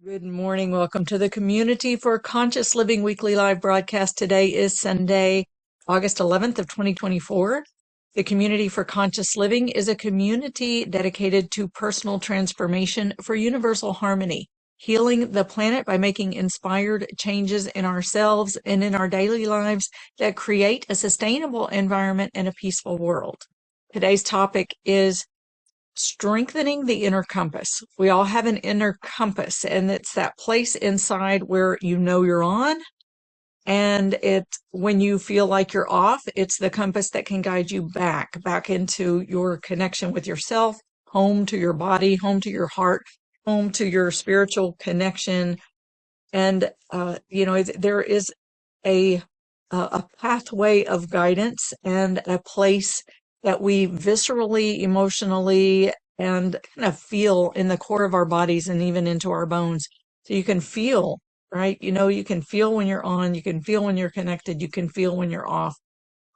Good morning. Welcome to the Community for Conscious Living weekly live broadcast. Today is Sunday, August 11th of 2024. The Community for Conscious Living is a community dedicated to personal transformation for universal harmony, healing the planet by making inspired changes in ourselves and in our daily lives that create a sustainable environment and a peaceful world. Today's topic is strengthening the inner compass. We all have an inner compass, and it's that place inside where you know you're on. And when you feel like you're off, it's the compass that can guide you back into your connection with yourself, home to your body, home to your heart, home to your spiritual connection. And, there is a pathway of guidance and a place that we viscerally, emotionally, and kind of feel in the core of our bodies and even into our bones. So you can feel, right? You can feel when you're on, you can feel when you're connected, you can feel when you're off.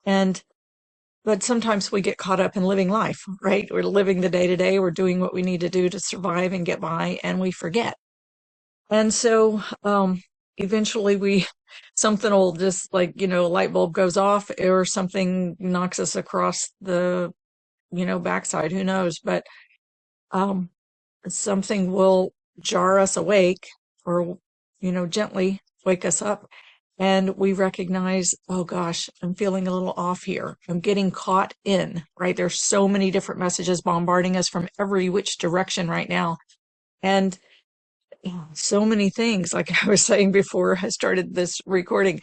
But sometimes we get caught up in living life, right? We're living the day to day, we're doing what we need to do to survive and get by, and we forget. And so, eventually something will just a light bulb goes off or something knocks us across the, backside, who knows? But, um, something will jar us awake or, gently wake us up. And we recognize, oh gosh, I'm feeling a little off here. I'm getting caught in, right? There's so many different messages bombarding us from every which direction right now. And so many things, like I was saying before I started this recording,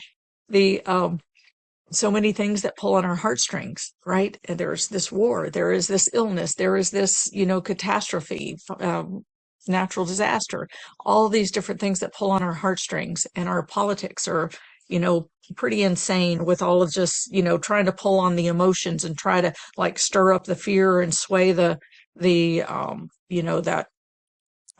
the so many things that pull on our heartstrings, right? And there's this war, there is this illness, there is this, catastrophe, natural disaster, all these different things that pull on our heartstrings, and our politics are, pretty insane with all of just, trying to pull on the emotions and try to stir up the fear and sway that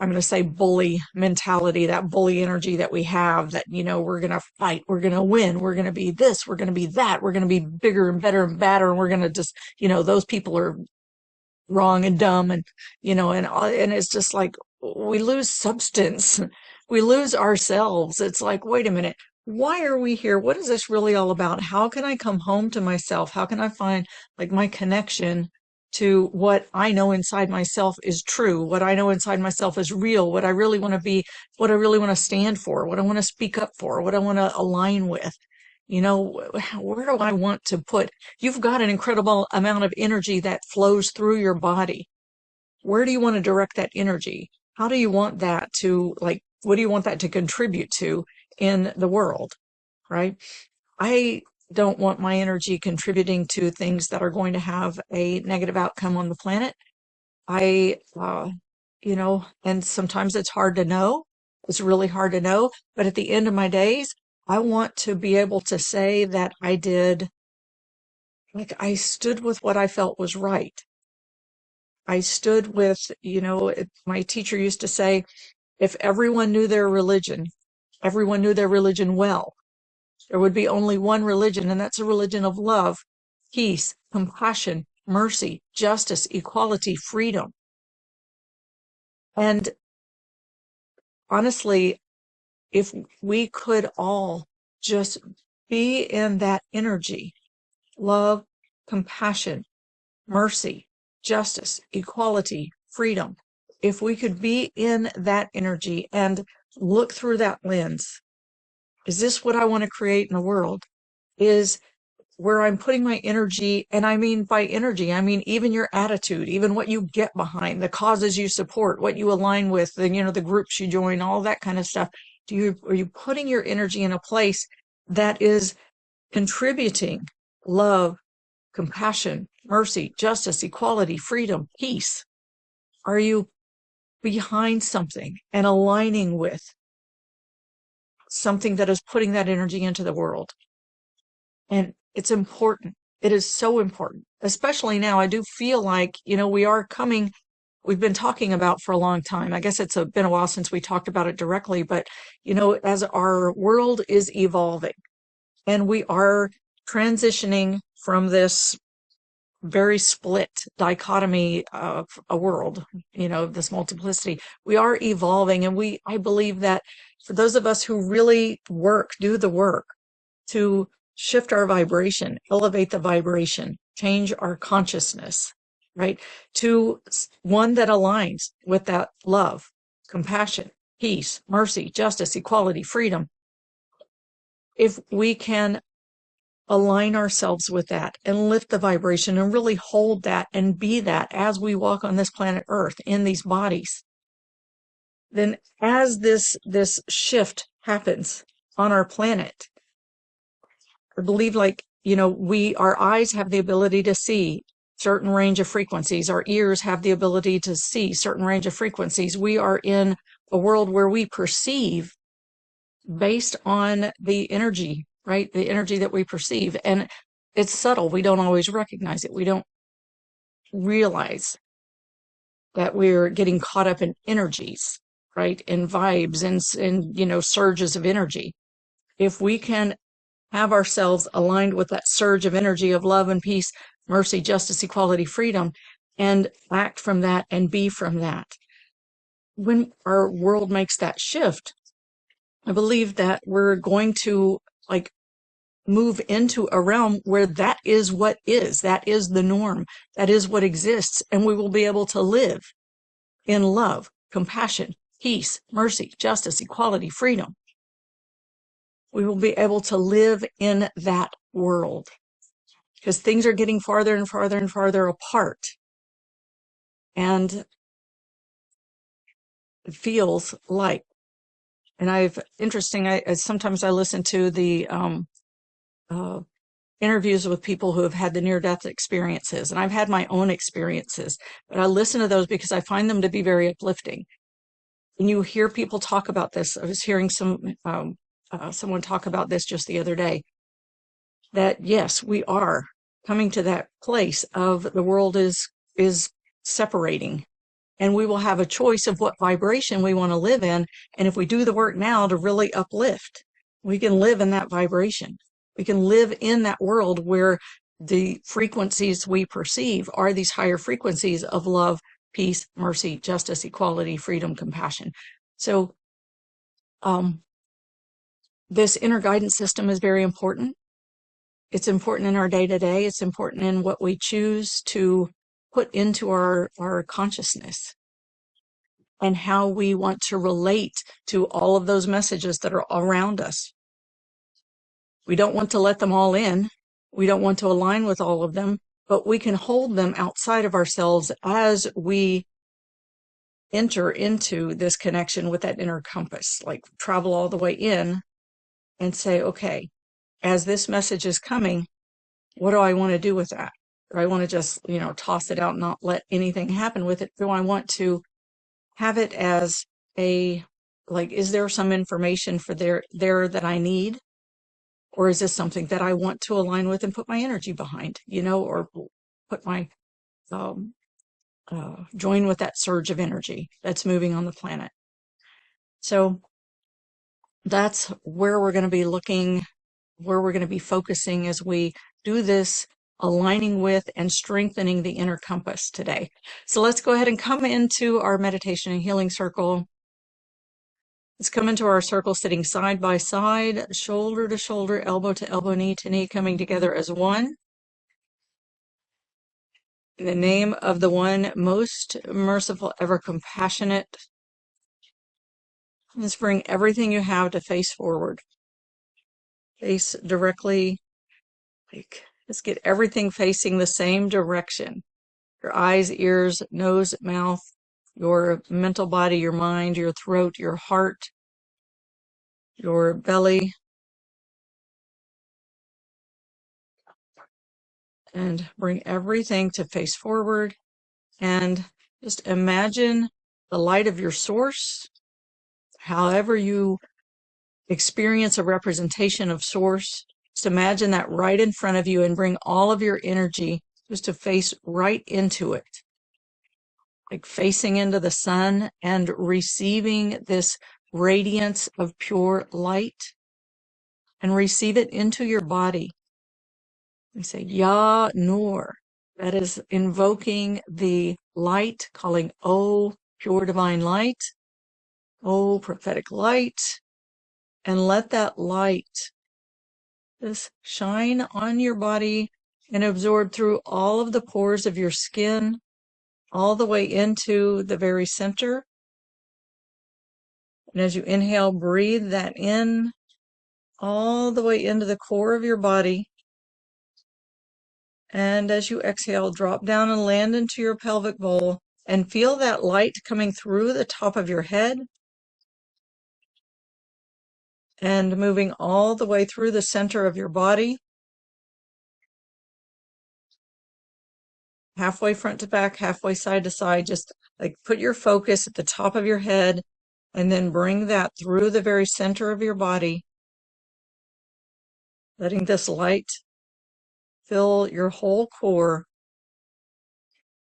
I'm going to say bully mentality, that bully energy that we have, that, we're going to fight, we're going to win, we're going to be this, we're going to be that, we're going to be bigger and better and badder, and we're going to just, those people are wrong and dumb, and, and it's just like we lose substance, we lose ourselves. It's like, wait a minute, why are we here? What is this really all about? How can I come home to myself? How can I find my connection to what I know inside myself is true, what I know inside myself is real, what I really want to be, what I really want to stand for, what I want to speak up for, what I want to align with. Where do I want to put? You've got an incredible amount of energy that flows through your body. Where do you want to direct that energy? How do you want that to, what do you want that to contribute to in the world, right? I don't want my energy contributing to things that are going to have a negative outcome on the planet. I, and sometimes it's hard to know. It's really hard to know. But at the end of my days, I want to be able to say that I stood with what I felt was right. I stood with, my teacher used to say, if everyone knew their religion, everyone knew their religion well, there would be only one religion, and that's a religion of love, peace, compassion, mercy, justice, equality, freedom. And honestly, if we could all just be in that energy, love, compassion, mercy, justice, equality, freedom, if we could be in that energy and look through that lens, is this what I want to create in the world? Is where I'm putting my energy, and I mean by energy, I mean even your attitude, even what you get behind, the causes you support, what you align with, the groups you join, all that kind of stuff. Are you putting your energy in a place that is contributing love, compassion, mercy, justice, equality, freedom, peace? Are you behind something and aligning with something that is putting that energy into the world? And it's important. It is so important, especially now. I do feel like, we've been talking about for a long time. I guess been a while since we talked about it directly, but, as our world is evolving and we are transitioning from this very split dichotomy of a world, this multiplicity. We are evolving, and I believe that for those of us who really do the work to shift our vibration, elevate the vibration, change our consciousness, right? To one that aligns with that love, compassion, peace, mercy, justice, equality, freedom. If we can align ourselves with that and lift the vibration and really hold that and be that as we walk on this planet Earth in these bodies, then as this shift happens on our planet, I believe our eyes have the ability to see certain range of frequencies. Our ears have the ability to see certain range of frequencies. We are in a world where we perceive based on the energy, right? The energy that we perceive. And it's subtle. We don't always recognize it. We don't realize that we're getting caught up in energies, right? In vibes and surges of energy. If we can have ourselves aligned with that surge of energy of love and peace, mercy, justice, equality, freedom, and act from that and be from that. When our world makes that shift, I believe that we're going to move into a realm where that is what is, that is the norm, that is what exists, and we will be able to live in love, compassion, peace, mercy, justice, equality, freedom. We will be able to live in that world because things are getting farther and farther and farther apart. And it feels like, and sometimes I listen to the interviews with people who have had the near-death experiences, and I've had my own experiences, but I listen to those because I find them to be very uplifting. And you hear people talk about this. I was hearing someone talk about this just the other day, that yes, we are coming to that place of the world is separating, and we will have a choice of what vibration we want to live in. And if we do the work now to really uplift, we can live in that vibration. We can live in that world where the frequencies we perceive are these higher frequencies of love, peace, mercy, justice, equality, freedom, compassion. So this inner guidance system is very important. It's important in our day-to-day. It's important in what we choose to put into our consciousness and how we want to relate to all of those messages that are around us. We don't want to let them all in. We don't want to align with all of them, but we can hold them outside of ourselves as we enter into this connection with that inner compass, like travel all the way in and say, okay, as this message is coming, what do I want to do with that? Do I want to just, toss it out and not let anything happen with it? Do I want to have it as is there some information for there that I need? Or is this something that I want to align with and put my energy behind, or put my, join with that surge of energy that's moving on the planet? So that's where we're going to be looking, where we're going to be focusing as we do this, aligning with and strengthening the inner compass today. So let's go ahead and come into our meditation and healing circle. Let's come into our circle sitting side by side, shoulder to shoulder, elbow to elbow, knee to knee, coming together as one. In the name of the one most merciful, ever compassionate, let's bring everything you have to face forward. Face directly, let's get everything facing the same direction. Your eyes, ears, nose, mouth, your mental body, your mind, your throat, your heart, your belly, and bring everything to face forward. And just imagine the light of your source, however you experience a representation of source. Just imagine that right in front of you and bring all of your energy just to face right into it. Like facing into the sun and receiving this radiance of pure light, and receive it into your body. We say, Ya Nur, That is invoking the light, calling, "Oh, pure divine light, oh, prophetic light," and let that light just shine on your body and absorb through all of the pores of your skin, all the way into the very center. And as you inhale, breathe that in all the way into the core of your body. And as you exhale, drop down and land into your pelvic bowl and feel that light coming through the top of your head and moving all the way through the center of your body, halfway front to back, halfway side to side. Just like put your focus at the top of your head and then bring that through the very center of your body, letting this light fill your whole core.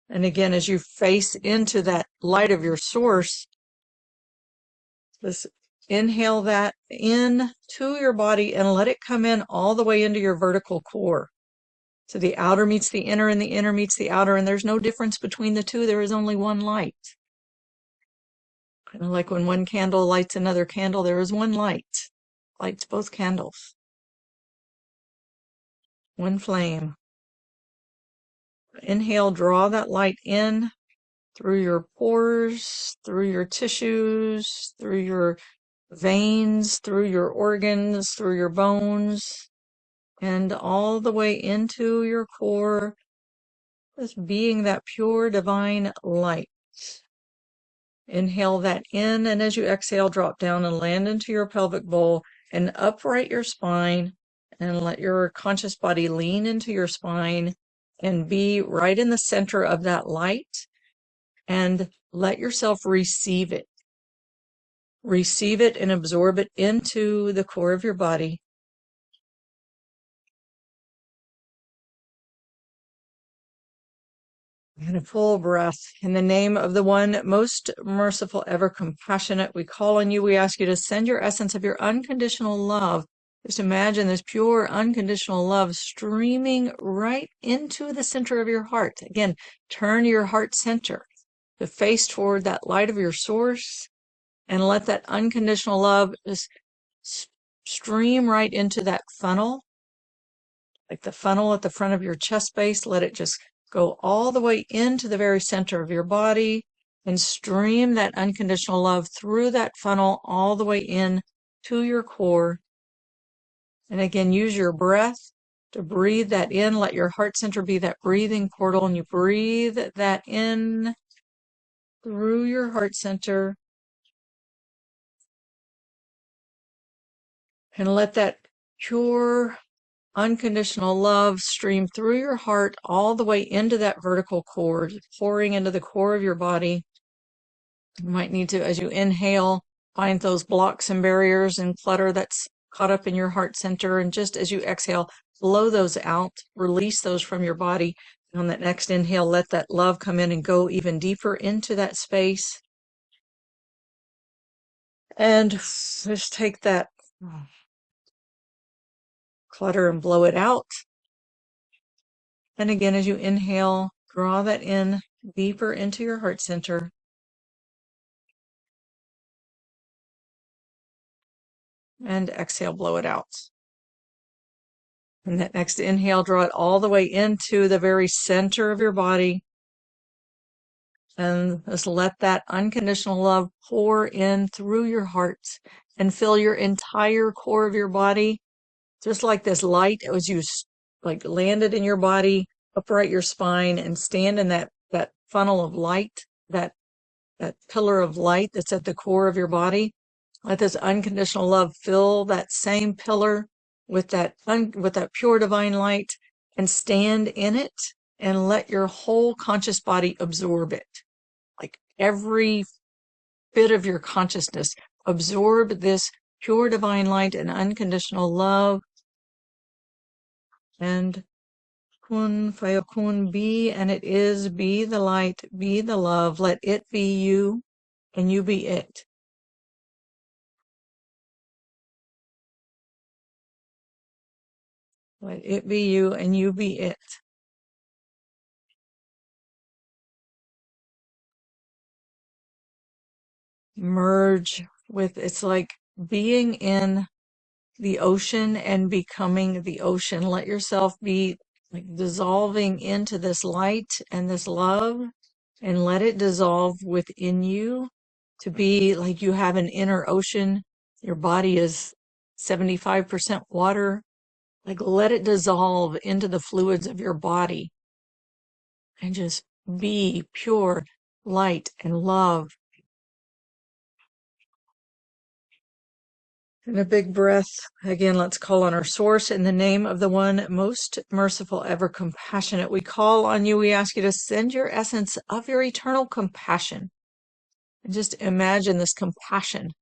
And again, as you face into that light of your source, just inhale that in to your body and let it come in all the way into your vertical core. So the outer meets the inner and the inner meets the outer, and there's no difference between the two. There is only one light. Kind of like when one candle lights another candle, there is one light. Lights both candles. One flame. Inhale, draw that light in through your pores, through your tissues, through your veins, through your organs, through your bones, and all the way into your core, just being that pure divine light. Inhale that in, and as you exhale, drop down and land into your pelvic bowl and upright your spine and let your conscious body lean into your spine and be right in the center of that light and let yourself receive it. Receive it and absorb it into the core of your body. And a full breath. In the name of the one most merciful, ever compassionate, we call on you. We ask you to send your essence of your unconditional love. Just imagine this pure, unconditional love streaming right into the center of your heart. Again, turn your heart center to face toward that light of your source and let that unconditional love just stream right into that funnel, like the funnel at the front of your chest base. Let it just go all the way into the very center of your body and stream that unconditional love through that funnel all the way in to your core. And again, use your breath to breathe that in. Let your heart center be that breathing portal, and you breathe that in through your heart center. And let that pure, unconditional love stream through your heart all the way into that vertical core, pouring into the core of your body. You might need to, as you inhale, find those blocks and barriers and clutter that's caught up in your heart center. And just as you exhale, blow those out, release those from your body. And on that next inhale, let that love come in and go even deeper into that space. And just take that clutter and blow it out. And again, as you inhale, draw that in deeper into your heart center. And exhale, blow it out. And that next inhale, draw it all the way into the very center of your body. And just let that unconditional love pour in through your heart and fill your entire core of your body. Just like this light, as you like landed in your body, upright your spine and stand in that funnel of light, that pillar of light that's at the core of your body. Let this unconditional love fill that same pillar with that pure divine light and stand in it and let your whole conscious body absorb it. Like every bit of your consciousness, absorb this pure divine light and unconditional love. And kun fayakun, be, and it is, be the light, be the love, let it be you and you be it. Let it be you and you be it. merge with, it's like being in the ocean and becoming the ocean. Let yourself be like dissolving into this light and this love, and let it dissolve within you to be like you have an inner ocean. Your body is 75% water. Like let it dissolve into the fluids of your body and just be pure light and love. And a big breath. Again, let's call on our source in the name of the one most merciful, ever compassionate. We call on you. We ask you to send your essence of your eternal compassion. And just imagine this compassion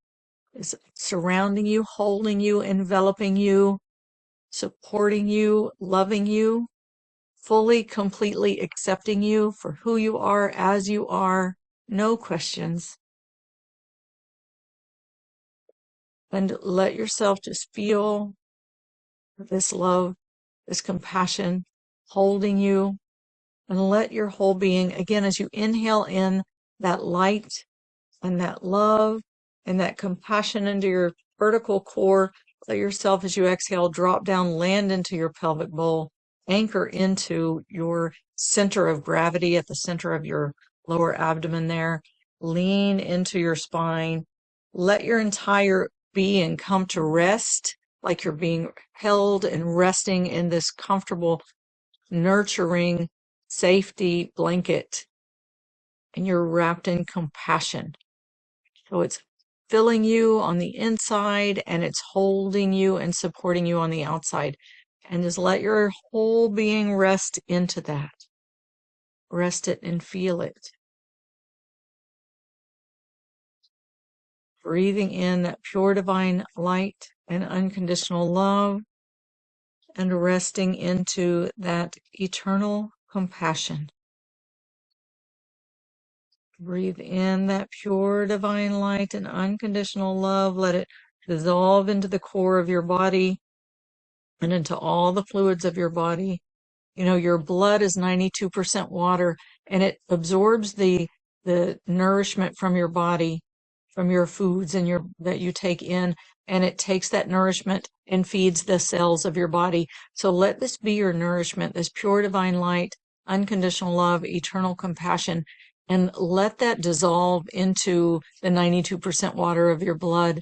is surrounding you, holding you, enveloping you, supporting you, loving you, fully, completely accepting you for who you are, as you are, no questions. And let yourself just feel this love, this compassion holding you, and let your whole being, again, as you inhale in that light and that love and that compassion into your vertical core, let yourself, as you exhale, drop down, land into your pelvic bowl, anchor into your center of gravity at the center of your lower abdomen there, lean into your spine, let your entire being come to rest, like you're being held and resting in this comfortable, nurturing safety blanket, and you're wrapped in compassion. So it's filling you on the inside and it's holding you and supporting you on the outside. And just let your whole being rest into that. Rest it and feel it. Breathing in that pure divine light and unconditional love, and resting into that eternal compassion. Breathe in that pure divine light and unconditional love. Let it dissolve into the core of your body and into all the fluids of your body. You know, your blood is 92% water, and it absorbs the nourishment from your body, from your foods and that you take in, and it takes that nourishment and feeds the cells of your body. So let this be your nourishment, this pure divine light, unconditional love, eternal compassion, and let that dissolve into the 92% water of your blood,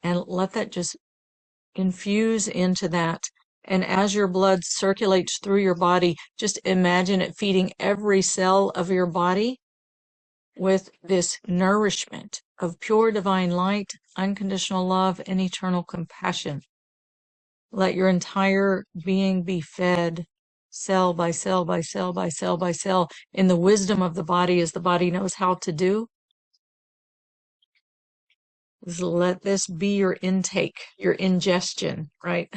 and let that just infuse into that. And as your blood circulates through your body, just imagine it feeding every cell of your body with this nourishment of pure divine light, unconditional love, and eternal compassion. Let your entire being be fed cell by cell by cell by cell by cell in the wisdom of the body, as the body knows how to do. Let this be your intake, your ingestion, right?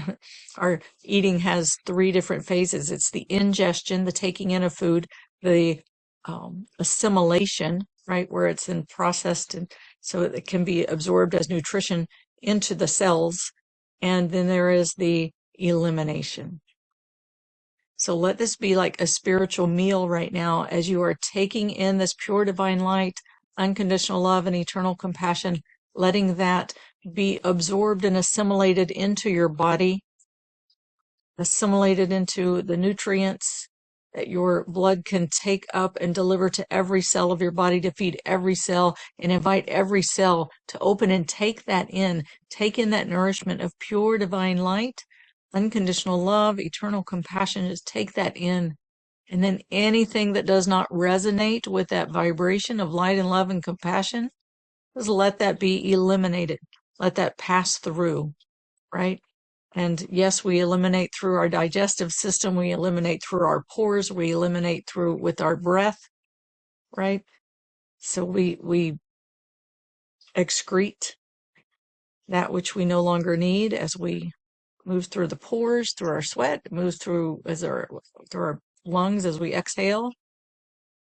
Our eating has 3 different phases. It's the ingestion, the taking in of food, the assimilation, right, where it's then processed and so it can be absorbed as nutrition into the cells. And then there is the elimination. So let this be like a spiritual meal right now as you are taking in this pure divine light, unconditional love, and eternal compassion, letting that be absorbed and assimilated into your body, assimilated into the nutrients that your blood can take up and deliver to every cell of your body, to feed every cell and invite every cell to open and take that in, take in that nourishment of pure divine light, unconditional love, eternal compassion. Just take that in. And then anything that does not resonate with that vibration of light and love and compassion, just let that be eliminated. Let that pass through, right? And yes, we eliminate through our digestive system, we eliminate through our pores, we eliminate through with our breath, right? So we excrete that which we no longer need as we move through the pores, through our sweat, it moves through through our lungs as we exhale,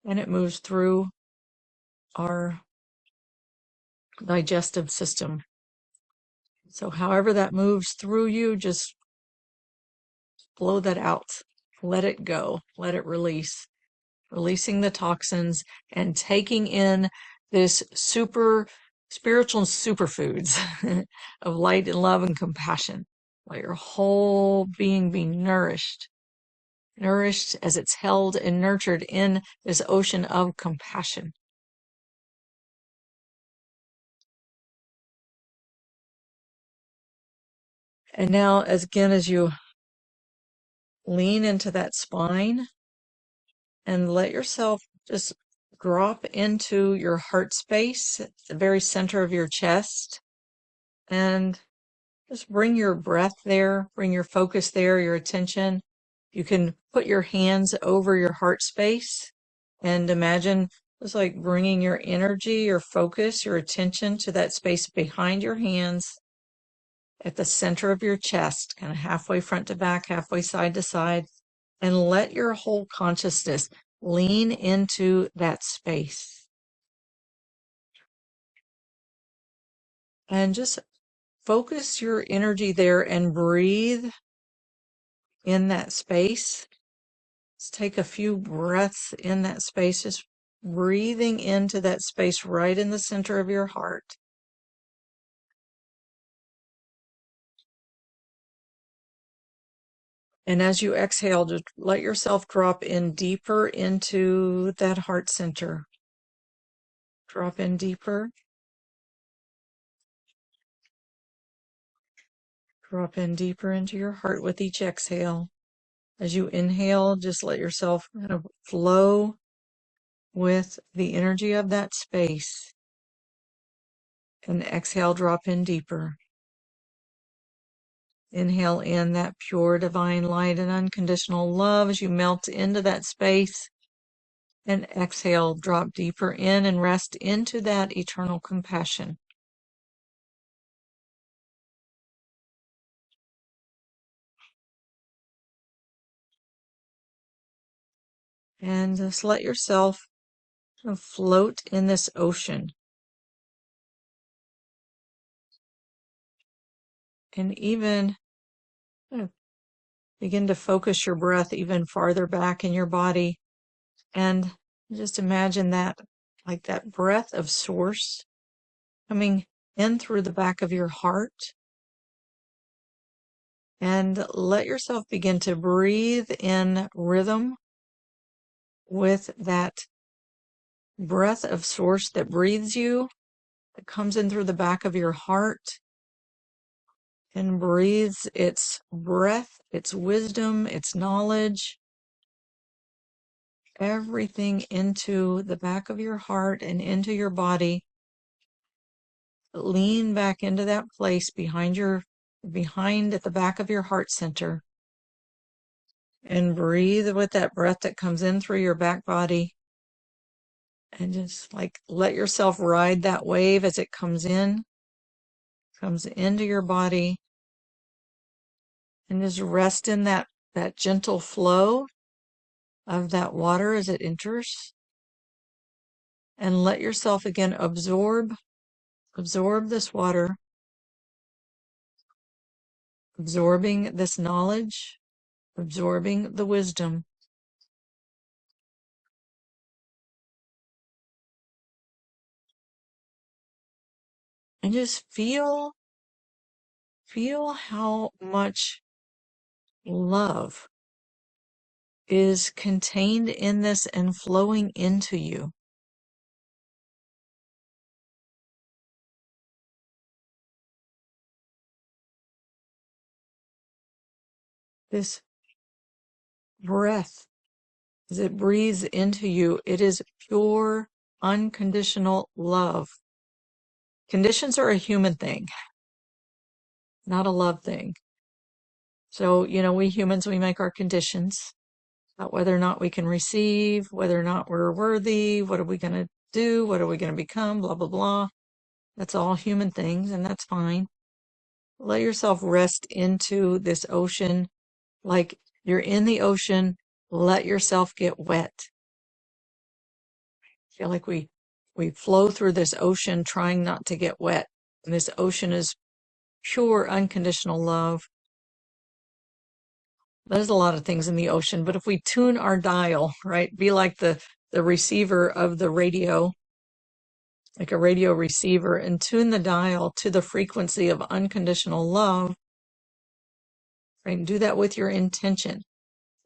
and it moves through our digestive system. So however that moves through you, just blow that out. Let it go. Let it release. Releasing the toxins and taking in this super spiritual superfoods of light and love and compassion. Let your whole being be nourished as it's held and nurtured in this ocean of compassion. And now, as you lean into that spine and let yourself just drop into your heart space, at the very center of your chest, and just bring your breath there, bring your focus there, your attention. You can put your hands over your heart space and imagine just like bringing your energy, your focus, your attention to that space behind your hands at the center of your chest, kind of halfway front to back, halfway side to side, and let your whole consciousness lean into that space. And just focus your energy there and breathe in that space. Let's take a few breaths in that space, just breathing into that space right in the center of your heart. And as you exhale, just let yourself drop in deeper into that heart center. Drop in deeper. Drop in deeper into your heart with each exhale. As you inhale, just let yourself kind of flow with the energy of that space. And exhale, drop in deeper. Inhale in that pure divine light and unconditional love as you melt into that space. And exhale, drop deeper in and rest into that eternal compassion. And just let yourself float in this ocean. And even begin to focus your breath even farther back in your body. And just imagine that, like that breath of source coming in through the back of your heart. And let yourself begin to breathe in rhythm with that breath of source that breathes you, that comes in through the back of your heart and breathes its breath, its wisdom, its knowledge, everything into the back of your heart and into your body. Lean back into that place behind at the back of your heart center and breathe with that breath that comes in through your back body. And just like let yourself ride that wave as it comes into your body, and just rest in that gentle flow of that water as it enters. And let yourself again absorb this water, absorbing this knowledge, absorbing the wisdom. And just feel how much love is contained in this and flowing into you. This breath, as it breathes into you, it is pure, unconditional love. Conditions are a human thing, not a love thing. So, we humans, we make our conditions about whether or not we can receive, whether or not we're worthy, what are we going to do, what are we going to become, blah, blah, blah. That's all human things, and that's fine. Let yourself rest into this ocean like you're in the ocean. Let yourself get wet. Feel like we flow through this ocean trying not to get wet. And this ocean is pure, unconditional love. There's a lot of things in the ocean, but if we tune our dial, right, be like the receiver of the radio, like a radio receiver, and tune the dial to the frequency of unconditional love. Right? And do that with your intention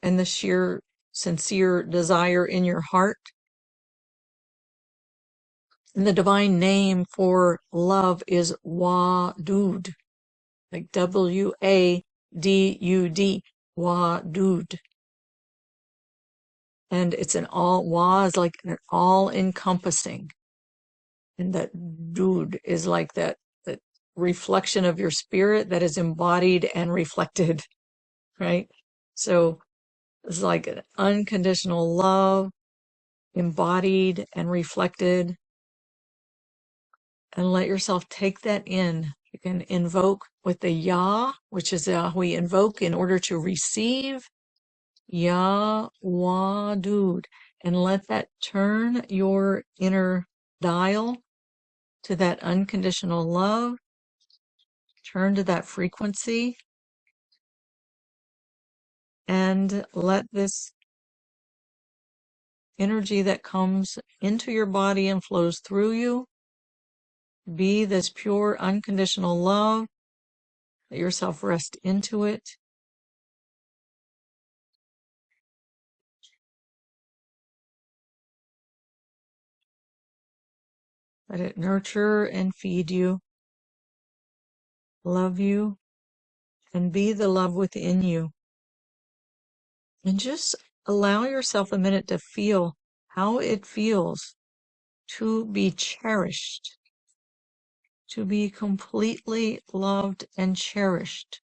and the sheer sincere desire in your heart. And the divine name for love is Wadud, like Wadud, Wadud. And it's an all, Wa is like an all encompassing. And that Dud is like that reflection of your spirit that is embodied and reflected, right? So it's like an unconditional love, embodied and reflected. And let yourself take that in. You can invoke with the Yah, which is we invoke in order to receive. Yah Wadud. And let that turn your inner dial to that unconditional love. Turn to that frequency. And let this energy that comes into your body and flows through you be this pure, unconditional love. Let yourself rest into it. Let it nurture and feed you, love you, and be the love within you. And just allow yourself a minute to feel how it feels to be cherished, to be completely loved and cherished,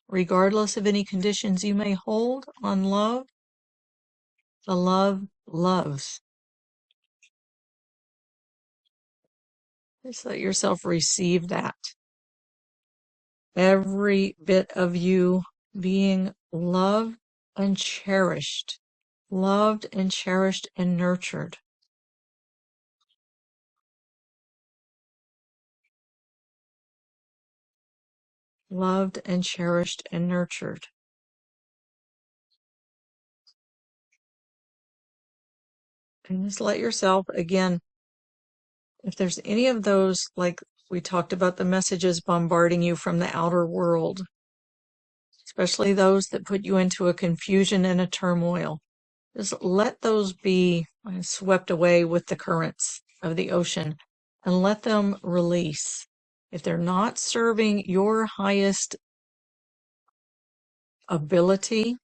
regardless of any conditions you may hold on love. The love loves. Just let yourself receive that. Every bit of you being loved and cherished, loved and cherished and nurtured. Loved and cherished and nurtured. And just let yourself, again, if there's any of those, like we talked about the messages bombarding you from the outer world, especially those that put you into a confusion and a turmoil, just let those be swept away with the currents of the ocean and let them release. If they're not serving your highest ability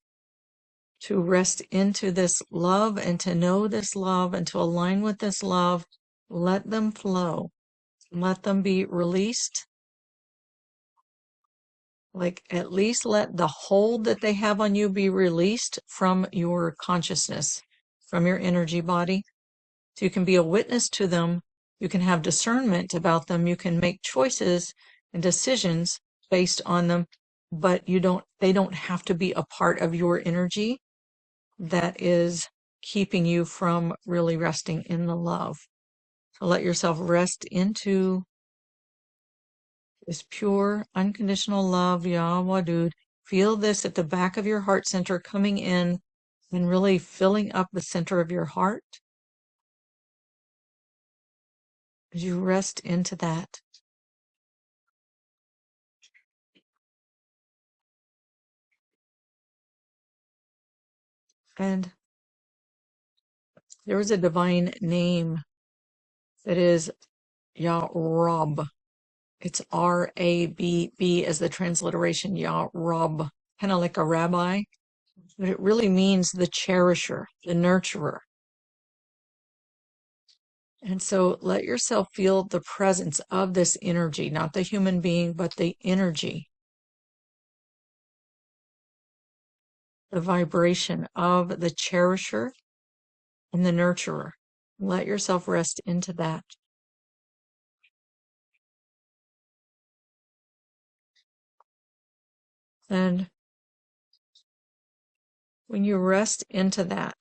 to rest into this love and to know this love and to align with this love, let them flow. Let them be released. Like at least let the hold that they have on you be released from your consciousness, from your energy body. So you can be a witness to them. You can have discernment about them. You can make choices and decisions based on them, but they don't have to be a part of your energy that is keeping you from really resting in the love. So let yourself rest into this pure, unconditional love, Yah Wadud. Feel this at the back of your heart center coming in and really filling up the center of your heart as you rest into that. And there is a divine name that is Yah Rab. It's R-A-B-B as the transliteration, Yah Rab, kind of like a rabbi, but it really means the cherisher, the nurturer. And so let yourself feel the presence of this energy, not the human being, but the energy, the vibration of the cherisher and the nurturer. Let yourself rest into that. And when you rest into that,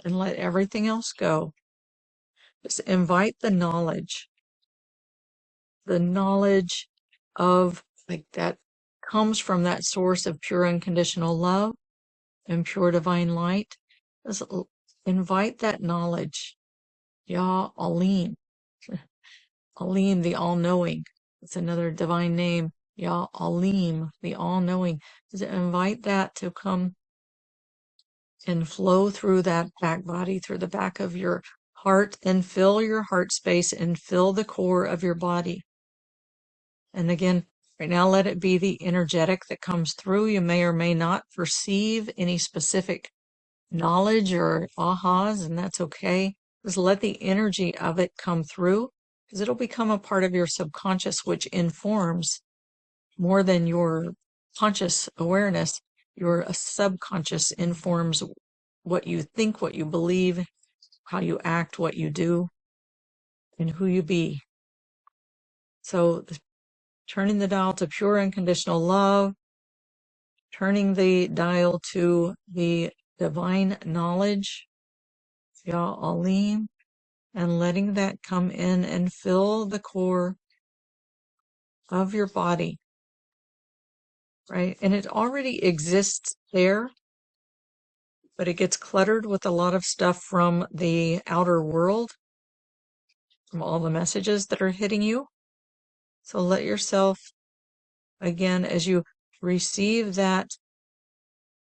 and let everything else go, just invite the knowledge of like that comes from that source of pure unconditional love and pure divine light. Just invite that knowledge. Ya Alim. Alim, the all-knowing. It's another divine name. Ya Alim, the all-knowing. Invite that to come and flow through that back body, through the back of your heart, and fill your heart space and fill the core of your body. And again, right now, let it be the energetic that comes through. You may or may not perceive any specific knowledge or ahas, and that's okay. Just let the energy of it come through, because it'll become a part of your subconscious, which informs more than your conscious awareness. Your subconscious informs what you think, what you believe, how you act, what you do, and who you be. So turning the dial to pure unconditional love, turning the dial to the divine knowledge, Ya Alim, and letting that come in and fill the core of your body, right? And it already exists there, but it gets cluttered with a lot of stuff from the outer world, from all the messages that are hitting you. So let yourself, again, as you receive that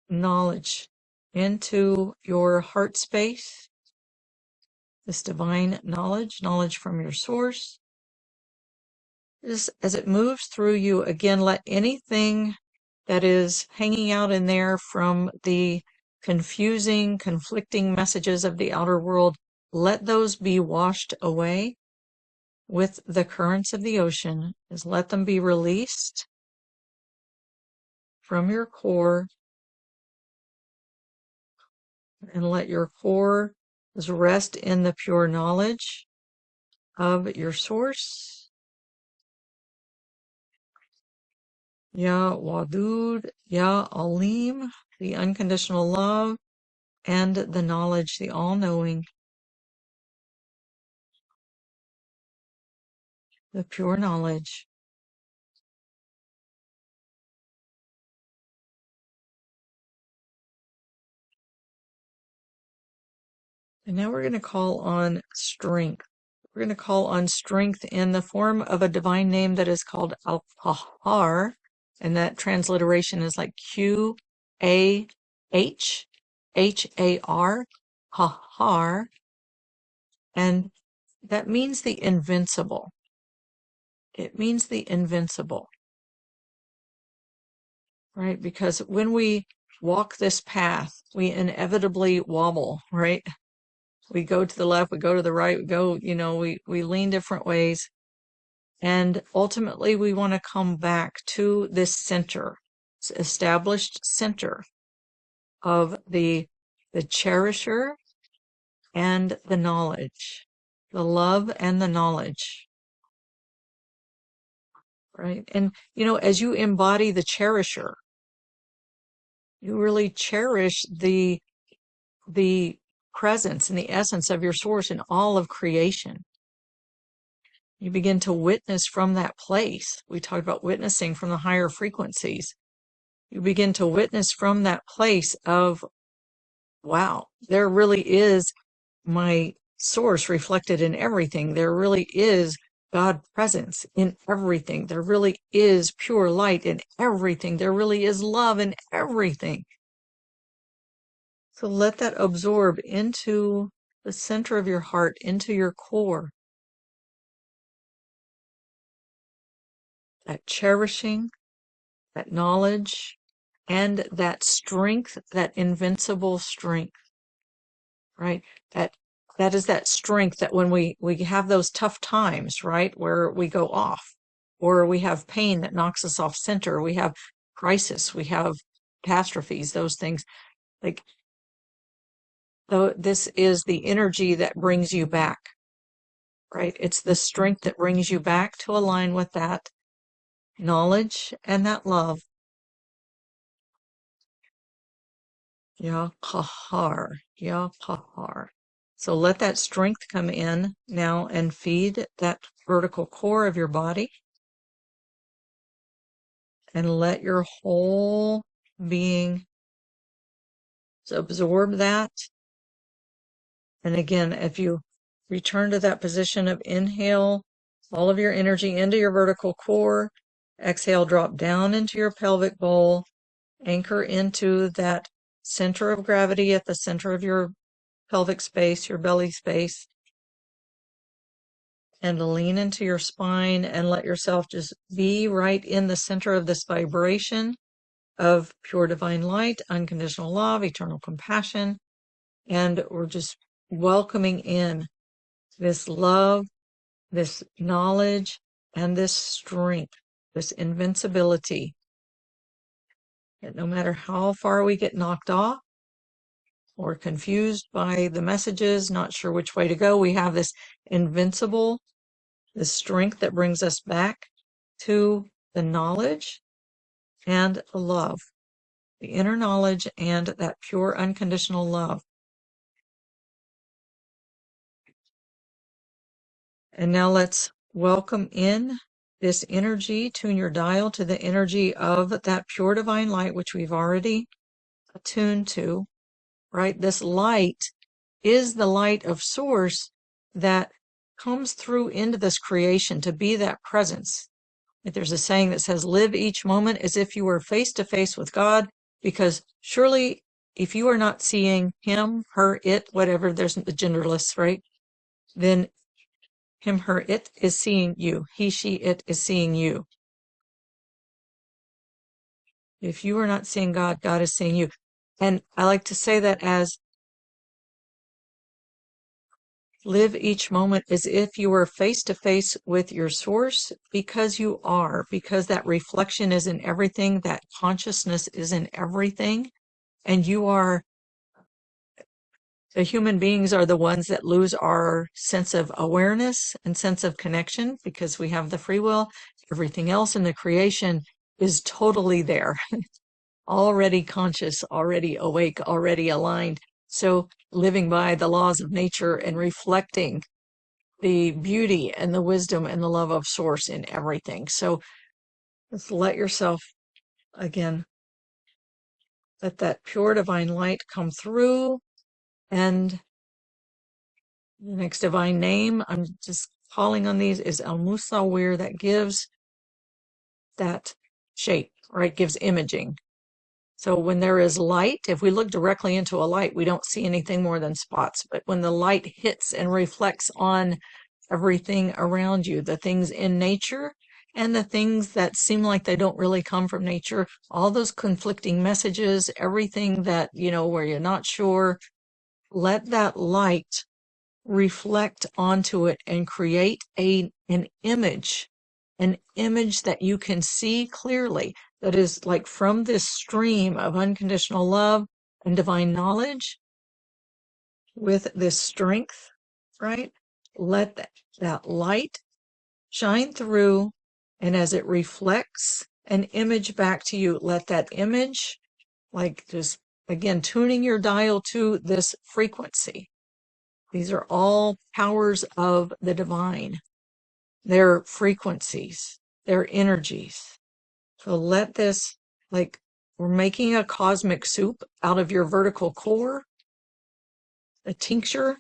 knowledge into your heart space, this divine knowledge, knowledge from your source, as it moves through you, again, let anything that is hanging out in there from the confusing, conflicting messages of the outer world, let those be washed away with the currents of the ocean. Just let them be released from your core, and let your core just rest in the pure knowledge of your source. Ya Wadud, Ya Alim, the unconditional love, and the knowledge, the all-knowing, the pure knowledge. And now we're going to call on strength. We're going to call on strength in the form of a divine name that is called Al-Qahar, and that transliteration is like Qahhar, Qahar, and that means the invincible. It means the invincible, right? Because when we walk this path, we inevitably wobble, right? We go to the left, we go to the right, we go, we lean different ways. And ultimately, we want to come back to this center, established center of the cherisher and the knowledge, the love and the knowledge, right? And, as you embody the cherisher, you really cherish the presence and the essence of your source in all of creation. You begin to witness from that place. We talked about witnessing from the higher frequencies. You begin to witness from that place of, wow, there really is my source reflected in everything. There really is God presence in everything. There really is pure light in everything. There really is love in everything. So let that absorb into the center of your heart, into your core. That cherishing, that knowledge, and that strength, that invincible strength, right? That is that strength that when we have those tough times, right, where we go off, or we have pain that knocks us off center, we have crisis, we have catastrophes, those things, like, though, this is the energy that brings you back, right? It's the strength that brings you back to align with that knowledge and that love. Ya Qahar, Ya Qahar. So let that strength come in now and feed that vertical core of your body, and let your whole being absorb that And again, if you return to that position of inhale, all of your energy into your vertical core, exhale, drop down into your pelvic bowl, anchor into that center of gravity at the center of your pelvic space, your belly space, and lean into your spine and let yourself just be right in the center of this vibration of pure divine light, unconditional love, eternal compassion. And we're just welcoming in this love, this knowledge, and this strength, this invincibility, that no matter how far we get knocked off or confused by the messages, not sure which way to go, we have this invincible, this strength that brings us back to the knowledge and the love, the inner knowledge and that pure unconditional love. And now let's welcome in this energy, tune your dial to the energy of that pure divine light, which we've already attuned to, right? This light is the light of source that comes through into this creation to be that presence. There's a saying that says, live each moment as if you were face to face with God, because surely if you are not seeing him, her, it, whatever, there's the genderless, right? Then him, her, it is seeing you. He, she, it is seeing you. If you are not seeing God, God is seeing you. And I like to say that as live each moment as if you were face to face with your source, because you are, because that reflection is in everything, that consciousness is in everything, and you are, the human beings are the ones that lose our sense of awareness and sense of connection because we have the free will. Everything else in the creation is totally there, already conscious, already awake, already aligned. So living by the laws of nature and reflecting the beauty and the wisdom and the love of source in everything. So just let yourself, again, let that pure divine light come through. And the next divine name, I'm just calling on these, is El Musawir, that gives that shape, right? Gives imaging. So when there is light, if we look directly into a light, we don't see anything more than spots. But when the light hits and reflects on everything around you, the things in nature and the things that seem like they don't really come from nature, all those conflicting messages, everything that, where you're not sure, let that light reflect onto it and create an image that you can see clearly, that is like from this stream of unconditional love and divine knowledge with this strength, right? Let that light shine through, and as it reflects an image back to you, let that image, like just again, tuning your dial to this frequency. These are all powers of the divine. They're frequencies, they're energies. So let this, like, we're making a cosmic soup out of your vertical core, a tincture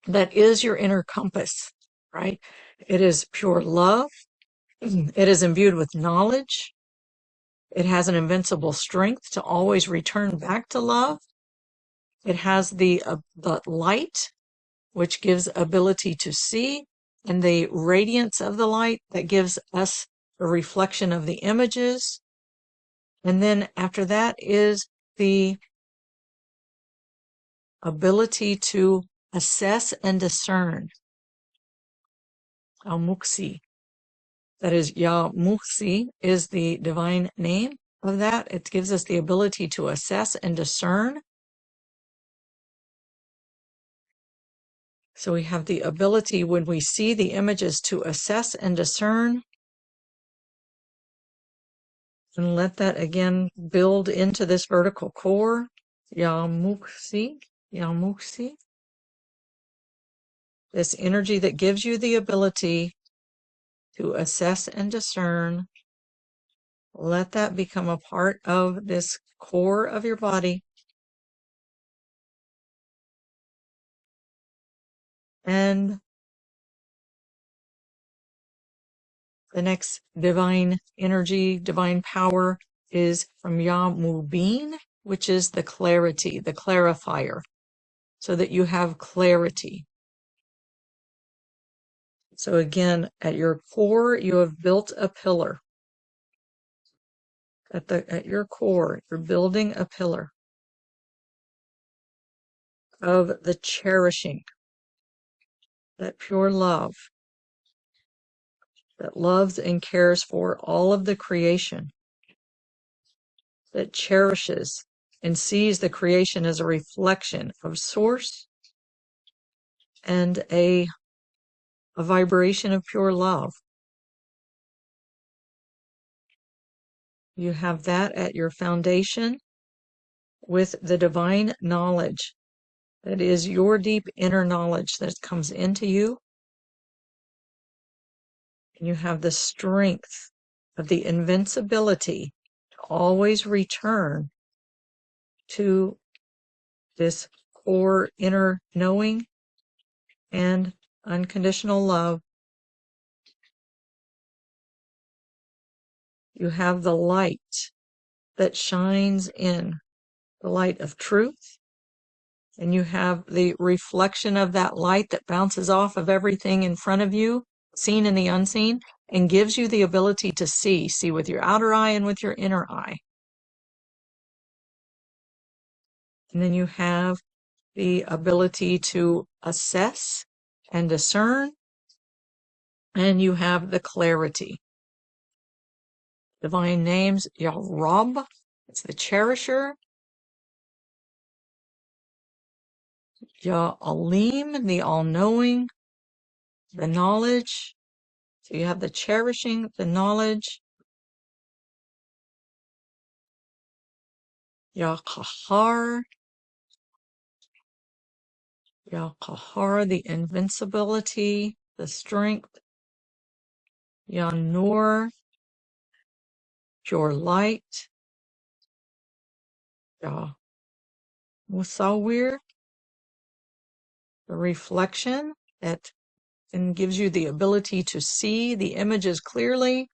that is your inner compass, right? It is pure love. It is imbued with knowledge. It has an invincible strength to always return back to love. It has the light, which gives ability to see, and the radiance of the light that gives us a reflection of the images. And then after that is the ability to assess and discern. Al-Muksi. That is, Ya-Muksi is the divine name of that. It gives us the ability to assess and discern. So we have the ability, when we see the images, to assess and discern. And let that again build into this vertical core. Ya-Muksi, Ya-Muksi. This energy that gives you the ability to assess and discern. Let that become a part of this core of your body. And the next divine energy, divine power is from Yamubin, which is the clarity, the clarifier, so that you have clarity. So again, at your core, you have built a pillar. At your core, you're building a pillar of the cherishing, that pure love that loves and cares for all of the creation, that cherishes and sees the creation as a reflection of source and a vibration of pure love. You have that at your foundation with the divine knowledge that is your deep inner knowledge that comes into you. And you have the strength of the invincibility to always return to this core inner knowing and unconditional love. You have the light that shines in, the light of truth, and you have the reflection of that light that bounces off of everything in front of you, seen and the unseen, and gives you the ability to see with your outer eye and with your inner eye. And then you have the ability to assess and discern, and you have the clarity. Divine names, Yah-Rab, it's the cherisher. Yah-Alim, the all-knowing, the knowledge. So you have the cherishing, the knowledge. Yah-Kahar, the invincibility, the strength. Yah-Nur, pure light. Yah-Musawir, the reflection that and gives you the ability to see the images clearly.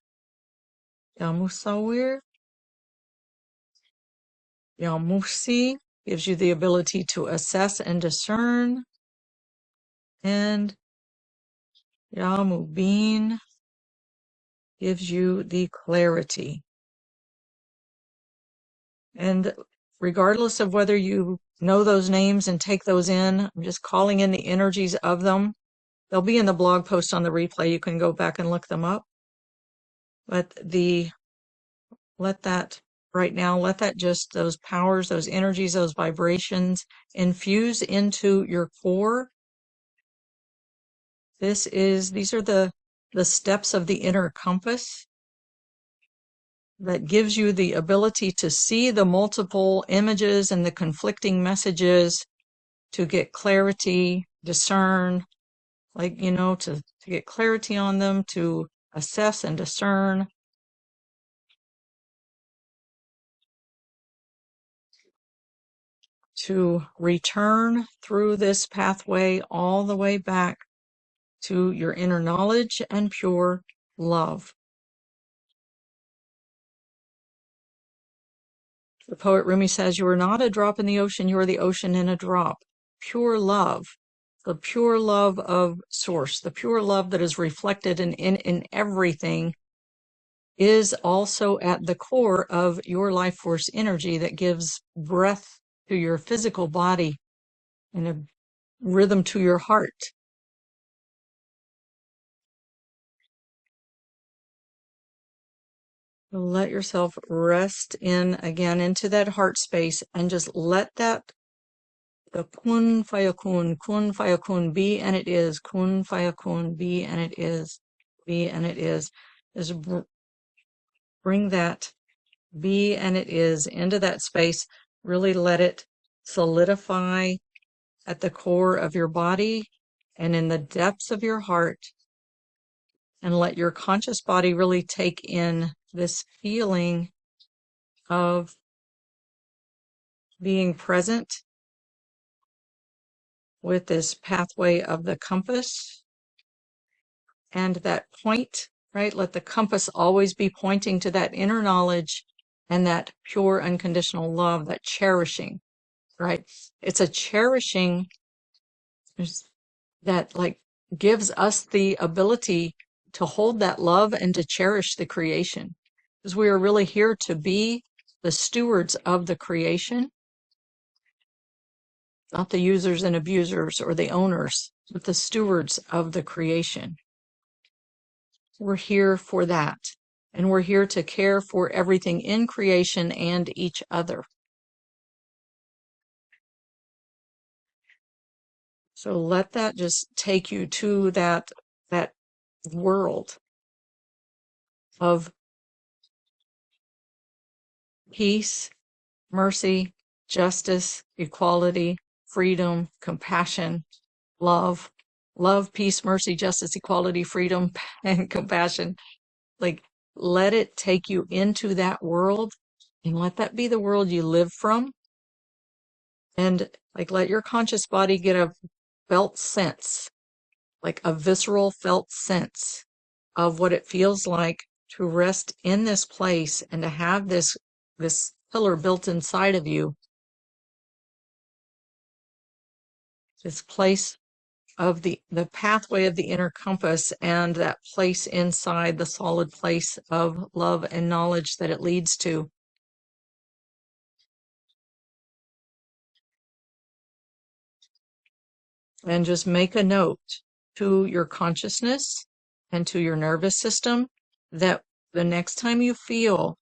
Yah-Musawir. Yah-Musi gives you the ability to assess and discern. And Yah-Mubin gives you the clarity. And regardless of whether you know those names and take those in, I'm just calling in the energies of them. They'll be in the blog post on the replay. You can go back and look them up. But let that just, those powers, those energies, those vibrations infuse into your core. These are the steps of the inner compass that gives you the ability to see the multiple images and the conflicting messages, to get clarity, discern, to get clarity on them, to assess and discern. To return through this pathway all the way back to your inner knowledge and pure love. The poet Rumi says, "You are not a drop in the ocean, you are the ocean in a drop." Pure love, the pure love of source, the pure love that is reflected in everything, is also at the core of your life force energy that gives breath to your physical body and a rhythm to your heart. Let yourself rest in again into that heart space and just let that, the kun fayakun be and it is, kun fayakun be and it is, be and it is. Just bring that be and it is into that space. Really let it solidify at the core of your body and in the depths of your heart. And let your conscious body really take in this feeling of being present with this pathway of the compass and that point, right? Let the compass always be pointing to that inner knowledge and that pure unconditional love, that cherishing, right? It's a cherishing that like gives us the ability to hold that love and to cherish the creation. Because we are really here to be the stewards of the creation, not the users and abusers or the owners, but the stewards of the creation. We're here for that. And we're here to care for everything in creation and each other. So let that just take you to that world of peace, mercy, justice, equality, freedom, compassion, love. Love, peace, mercy, justice, equality, freedom, and compassion. Like, let it take you into that world and let that be the world you live from. And like, let your conscious body get a felt sense, like a visceral felt sense of what it feels like to rest in this place and to have this pillar built inside of you, this place of the pathway of the inner compass and that place inside the solid place of love and knowledge that it leads to. And just make a note to your consciousness and to your nervous system that the next time you feel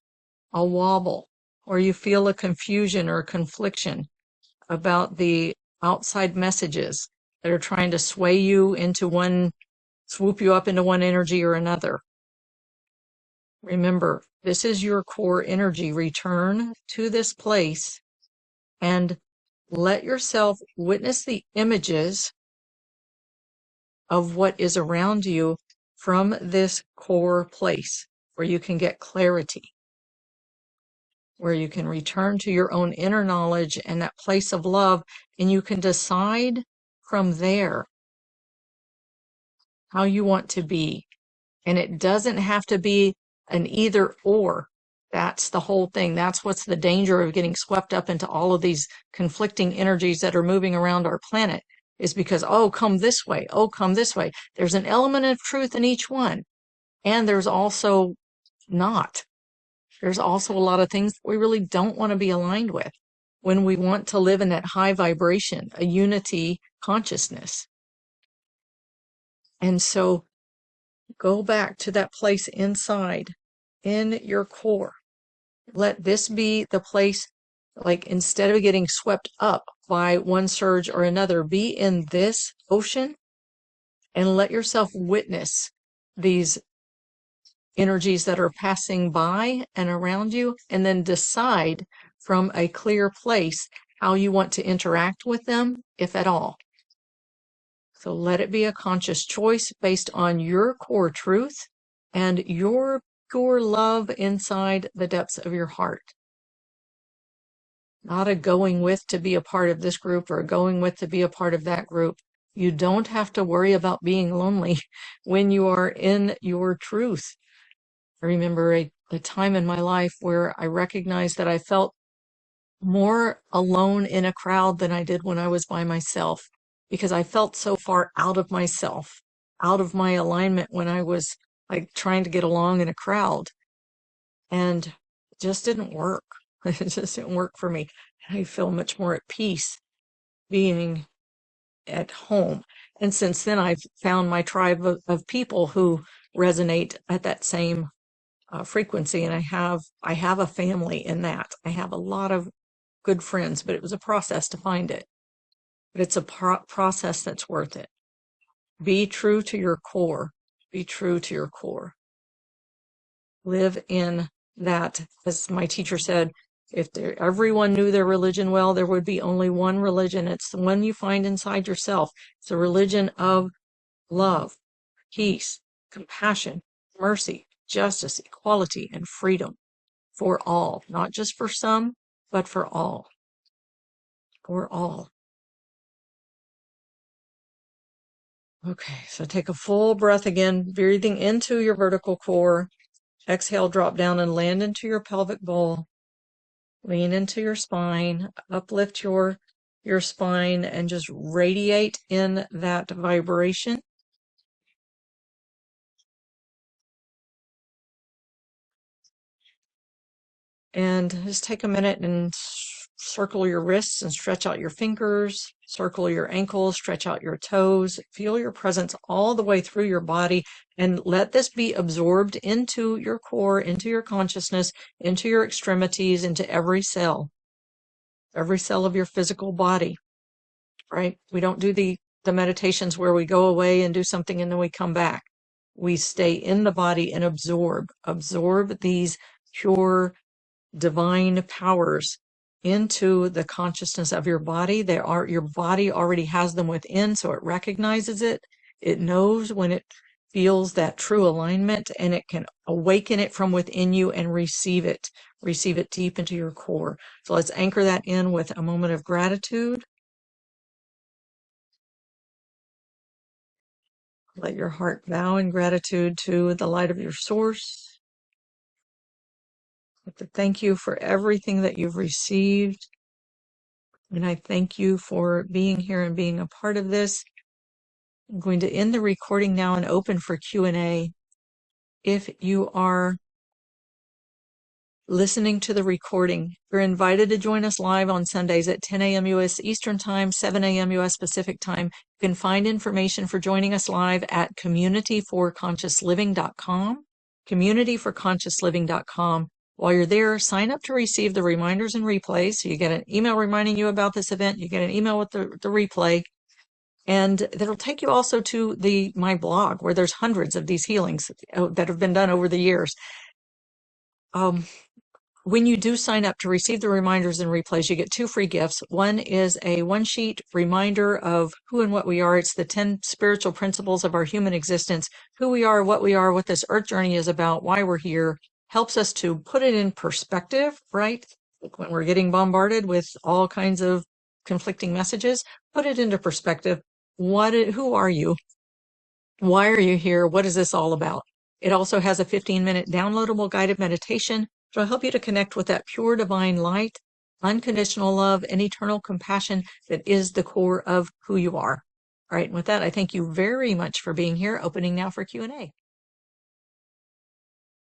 a wobble or you feel a confusion or a confliction about the outside messages that are trying to sway you into one, swoop you up into one energy or another, remember, this is your core energy. Return to this place and let yourself witness the images of what is around you from this core place where you can get clarity, where you can return to your own inner knowledge and that place of love, and you can decide from there how you want to be. And it doesn't have to be an either or. That's the whole thing. That's what's the danger of getting swept up into all of these conflicting energies that are moving around our planet, is because, oh, come this way. Oh, come this way. There's an element of truth in each one. And there's also not. There's also a lot of things we really don't want to be aligned with when we want to live in that high vibration, a unity consciousness. And so go back to that place inside in your core. Let this be the place, like instead of getting swept up by one surge or another, be in this ocean and let yourself witness these energies that are passing by and around you, and then decide from a clear place how you want to interact with them, if at all. So let it be a conscious choice based on your core truth and your pure love inside the depths of your heart. Not a going with to be a part of this group or going with to be a part of that group. You don't have to worry about being lonely when you are in your truth. I remember a time in my life where I recognized that I felt more alone in a crowd than I did when I was by myself, because I felt so far out of myself, out of my alignment when I was like trying to get along in a crowd. And it just didn't work. It just didn't work for me. I feel much more at peace being at home. And since then, I've found my tribe of people who resonate at that same frequency, and I have a family in that. I have a lot of good friends, but it was a process to find it. But it's a process that's worth it. Be true to your core. Be true to your core. Live in that, as my teacher said, if everyone knew their religion well, there would be only one religion. It's the one you find inside yourself. It's a religion of love, peace, compassion, mercy, justice, equality, and freedom for all, not just for some, but for all. For all. Okay, so take a full breath again, breathing into your vertical core. Exhale, drop down and land into your pelvic bowl. Lean into your spine, uplift your spine and just radiate in that vibration. And just take a minute and circle your wrists and stretch out your fingers, circle your ankles, stretch out your toes, feel your presence all the way through your body, and let this be absorbed into your core, into your consciousness, into your extremities, into every cell of your physical body, right? We don't do the meditations where we go away and do something and then we come back. We stay in the body and absorb these pure divine powers into the consciousness of your body. Your body already has them within, so it recognizes it. It knows when it feels that true alignment, and it can awaken it from within you and receive it deep into your core. So let's anchor that in with a moment of gratitude. Let your heart bow in gratitude to the light of your source. Thank you for everything that you've received. And I thank you for being here and being a part of this. I'm going to end the recording now and open for Q&A. If you are listening to the recording, you're invited to join us live on Sundays at 10 a.m. U.S. Eastern Time, 7 a.m. U.S. Pacific Time. You can find information for joining us live at communityforconsciousliving.com, communityforconsciousliving.com. While you're there, sign up to receive the reminders and replays. So you get an email reminding you about this event. You get an email with the replay. And that'll take you also to my blog, where there's hundreds of these healings that have been done over the years. When you do sign up to receive the reminders and replays, you get 2 free gifts. One is a 1-sheet reminder of who and what we are. It's the 10 spiritual principles of our human existence, who we are, what this earth journey is about, why we're here. Helps us to put it in perspective, right? Like when we're getting bombarded with all kinds of conflicting messages, put it into perspective. Who are you? Why are you here? What is this all about? It also has a 15-minute downloadable guided meditation that'll help you to connect with that pure divine light, unconditional love, and eternal compassion that is the core of who you are. All right, and with that, I thank you very much for being here. Opening now for Q&A.